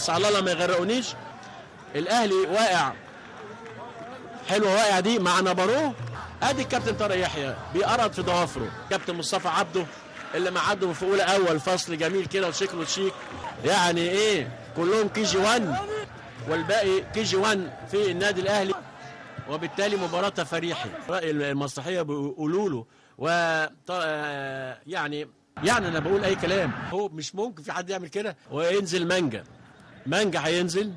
بس على الله ما يغرقونيش. الاهلي واقع، حلوه واقع دي مع نبروه. ادي الكابتن طارق يحيى بيقرط في ضوافره. كابتن مصطفى عبده اللي معدوا في اولى اول فصل جميل كده وشكله شيك، يعني ايه كلهم كي جي 1 والباقي كي جي 1 في النادي الاهلي، وبالتالي مباراه تفريحي. المسرحيه بيقولوا له و يعني انا بقول اي كلام. هو مش ممكن في حد يعمل كده. وينزل مانجا هينزل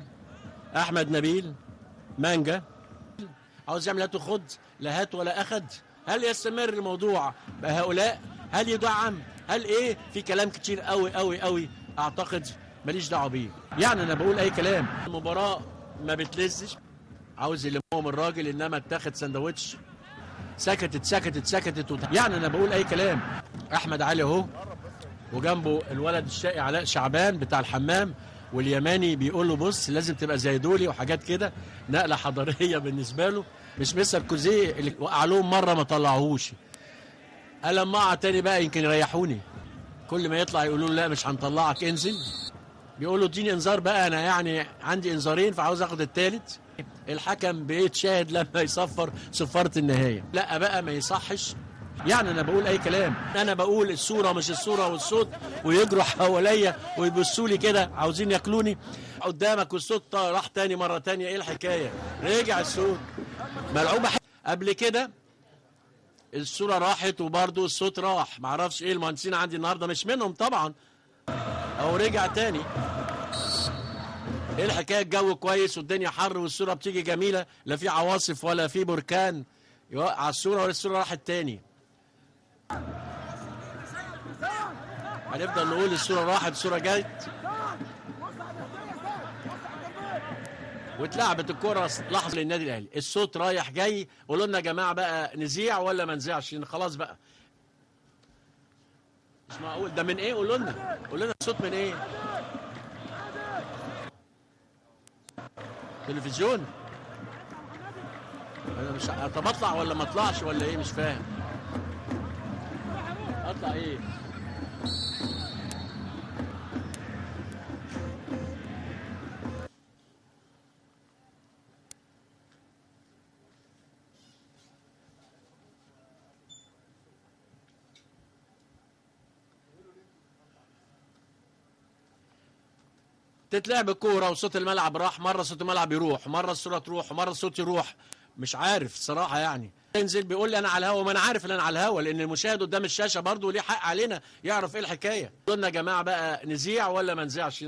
احمد نبيل مانجا عاوز يعمل هات وخد، لا هات ولا اخد. هل يستمر الموضوع بهؤلاء؟ هل يدعم؟ هل ايه؟ في كلام كتير قوي قوي قوي اعتقد ماليش دعوه بيه. يعني انا بقول اي كلام. المباراه ما بتلزش، عاوز يلمهم الراجل، انما اتاخد سندوتش. سكتت يعني انا بقول اي كلام. احمد علي اهو، وجنبه الولد الشقي علاء شعبان بتاع الحمام، واليماني بيقول له بص لازم تبقى زي دولي وحاجات كده، نقله حضاريه بالنسبه له. مش مستر كوزيه اللي وقع لهم مره ما طلعوهوش. ألمعها تاني بقى يمكن يريحوني. كل ما يطلع يقولوا له لا مش هنطلعك انزل، بيقولوا اديني انذار بقى، انا يعني عندي انذارين فعاوز اخد الثالث. الحكم بيتشاهد لما يصفر صفاره النهايه. لا بقى ما يصحش. يعني انا بقول اي كلام. انا بقول الصوره مش الصوره والصوت، ويجروا حواليا ويبصوا لي كده عاوزين ياكلوني قدامك، والصوت راح تاني مره تانيه. ايه الحكايه؟ رجع الصوت ملعوبه. قبل كده الصوره راحت وبرضه الصوت راح. معرفش ايه المهندسين عندي النهارده مش منهم طبعا، او رجع تاني. ايه الحكايه؟ الجو كويس والدنيا حر والصوره بتيجي جميله، لا في عواصف ولا في بركان يوقع الصوره، ولا الصوره راحت تاني. هنفضل نقول الصوره راحت الصوره جت، واتلعبت الكره لحظه للنادي الاهلي. الصوت رايح جاي. قولوا لنا يا جماعه بقى نذيع ولا ما نذيعش؟ خلاص بقى مش معقول ده. من ايه؟ قولوا لنا الصوت من ايه؟ تلفزيون؟ انا مش طب اطلع ولا ما اطلعش ولا ايه؟ مش فاهم. اطلع ايه؟ تتلعب الكوره وصوت الملعب راح، مره صوت الملعب يروح، مره الصوره تروح، ومره الصوت يروح. مش عارف الصراحه. يعني ينزل بيقول لي انا على الهوا، ما انا عارف ان انا على الهوا، لان المشاهد قدام الشاشه برضه ليه حق علينا يعرف ايه الحكايه. قلنا يا جماعه بقى نذيع ولا ما نذيعش؟